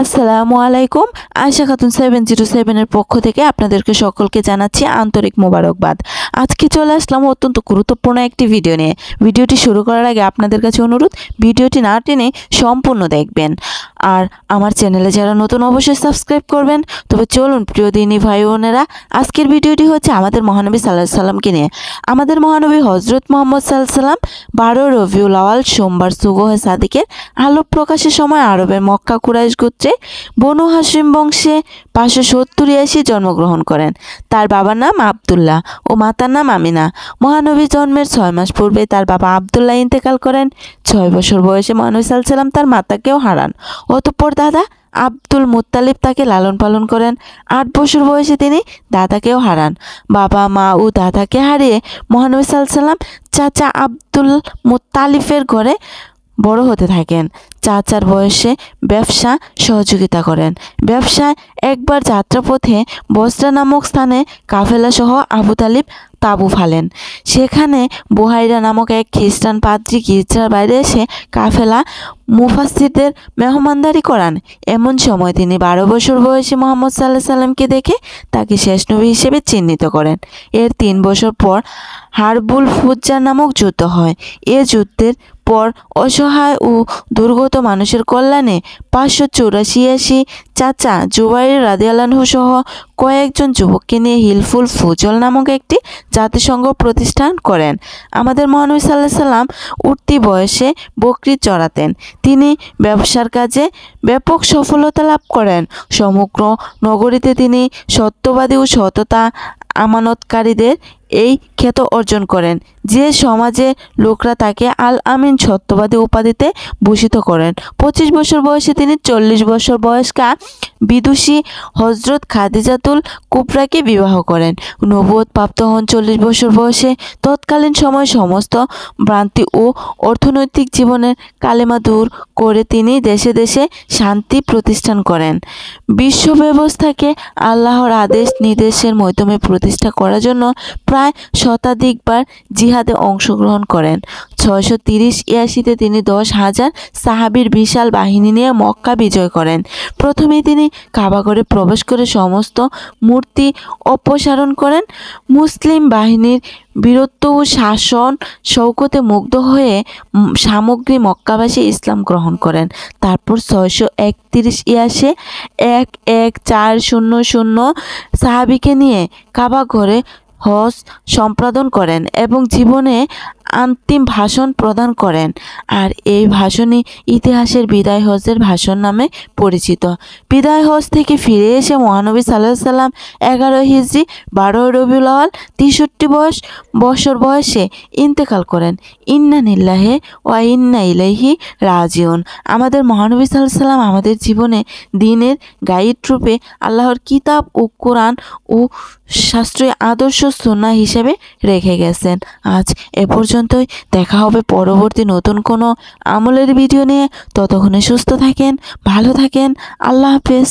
আসসালামু আলাইকুম। আয়েশা খাতুন 707 এর পক্ষ থেকে আপনাদেরকে সকলকে জানাচ্ছি আন্তরিক মোবারকবাদ। আজকে চলে আসলাম অত্যন্ত গুরুত্বপূর্ণ একটি ভিডিও নিয়ে। ভিডিওটি শুরু করার আগে আপনাদের কাছে অনুরোধ, ভিডিওটি না টেনে সম্পূর্ণ দেখবেন। আর আমার চ্যানেলে যারা নতুন অবশ্যই সাবস্ক্রাইব করবেন। তবে চলুন প্রিয় দিনী ভাই বোনেরা, আজকের ভিডিওটি হচ্ছে আমাদের মহানবী সাল্লাল্লাহু আলাইহি সাল্লামকে নিয়ে। আমাদের মহানবী হযরত মুহাম্মদ সাল্লাল্লাহু আলাইহি সাল্লাম 12 রবিউল আউয়াল সোমবার সুবহে সাদিকের আলো প্রকাশের সময় আরবের মক্কা কুরাইশ গোত্রে বনু হাশিম বংশে 570 জন্মগ্রহণ করেন। তার বাবার নাম আব্দুল্লাহ ও মাতার নাম আমিনা। মহানবী জন্মের 6 মাস পূর্বে তার বাবা আব্দুল্লাহ ইন্তেকাল করেন। 6 বছর বয়সে মহানবী সাল্লাল্লাহু আলাইহি সাল্লাম তার মাতাকেও হারান। অতঃপর দাদা আব্দুল মুত্তালিব তাকে লালন পালন করেন। 8 বছর বয়সে তিনি দাদাকেও হারান। বাবা মা ও দাদাকে হারিয়ে মহানবী সাল্লাল্লাহু আলাইহি সাল্লাম চাচা আব্দুল মুত্তালিফের ঘরে বড় হতে থাকেন। চাচার বয়সে ব্যবসা সহযোগিতা করেন। ব্যবসায় একবার যাত্রাপথে বসরা নামক স্থানে কাফেলা সহ আবু তালিব তাঁবু ফালেন। সেখানে বুহাইরা নামক এক খ্রিস্টান পাদ্রী গির্জার বাইরে এসে কাফেলা মুফাসসিরদের মেহমানদারি করান। এমন সময় তিনি 12 বছর বয়সী মুহাম্মদ সাল্লাল্লাহু আলাইহি সাল্লামকে দেখে তাকে শেষ নবী হিসেবে চিহ্নিত করেন। এর 3 বছর পর হারবুল ফুজ্জার নামক যুদ্ধ হয়। এ যুদ্ধের পর অসহায় ও দুর্গত মানুষের কল্যাণে 584 চাচা জুবাইর রাদিয়াল্লাহু সহ কয়েকজন যুবককে নিয়ে হিলফুল ফুজল নামক একটি জাতিসংঘ প্রতিষ্ঠান করেন। আমাদের মহানবী সাল্লাল্লাহু আলাইহি সাল্লাম উঠতি বয়সে বকরি চড়াতেন। তিনি ব্যবসার কাজে ব্যাপক সফলতা লাভ করেন। সমগ্র নগরীতে তিনি সত্যবাদী ও সততা আমানতকারীদের এই খ্যাত অর্জন করেন যে সমাজে লোকরা তাকে আল আমিন সত্যবাদী উপাধিতে ভূষিত করেন। 25 বছর বয়সে তিনি 40 বছর বয়স্কা বিদুষী হজরত খাদিজাতুল কুবরাকে বিবাহ করেন। নবুয়ত প্রাপ্ত হন 40 বছর বয়সে। তৎকালীন সময় সমস্ত ভ্রান্তি ও অর্থনৈতিক জীবনের কালেমা দূর করে তিনি দেশে দেশে শান্তি প্রতিষ্ঠান করেন। বিশ্ব ব্যবস্থাকে আল্লাহর আদেশ নির্দেশের মাধ্যমে প্রতিষ্ঠা করার জন্য প্রায় শতাধিকবার জিহাদে অংশগ্রহণ করেন। 630-86-তে তিনি 10,000 সাহাবীর বিশাল বাহিনী নিয়ে মক্কা বিজয় করেন। প্রথমে তিনি কাবাঘরে প্রবেশ করে সমস্ত মূর্তি অপসারণ করেন। মুসলিম বাহিনীর বীরত্ব ও শাসন শৌকতে মুগ্ধ হয়ে সামগ্রী মক্কাবাসী ইসলাম গ্রহণ করেন। তারপর 631-86 11400 সাহাবীকে নিয়ে কাবা ঘরে হজ সম্পাদন করেন এবং জীবনে অন্তিম ভাষণ প্রদান করেন। আর এই ভাষণই ইতিহাসের বিদায় হজের ভাষণ নামে পরিচিত। বিদায় হজ থেকে ফিরে এসে মহানবী সাল্লাল্লাহু আলাইহি সাল্লাম 11 হিজরি 12 রবিউল আউয়াল 63 বছর বয়সে ইন্তেকাল করেন। ইন্না লিল্লাহি ওয়া ইন্না ইলাইহি রাজিউন। আমাদের মহানবী সাল্লাল্লাহু আলাইহি সাল্লাম আমাদের জীবনে দ্বীনের গাইড রূপে আল্লাহর কিতাব ও কোরআন ও শাস্ত্রীয় আদর্শ সুন্নাহ হিসেবে রেখে গেছেন। আজ এ পর্যন্তই। দেখা হবে পরবর্তী নতুন কোনো আমলের ভিডিও নিয়ে। ততক্ষণে সুস্থ থাকেন, ভালো থাকেন। আল্লাহ হাফেজ।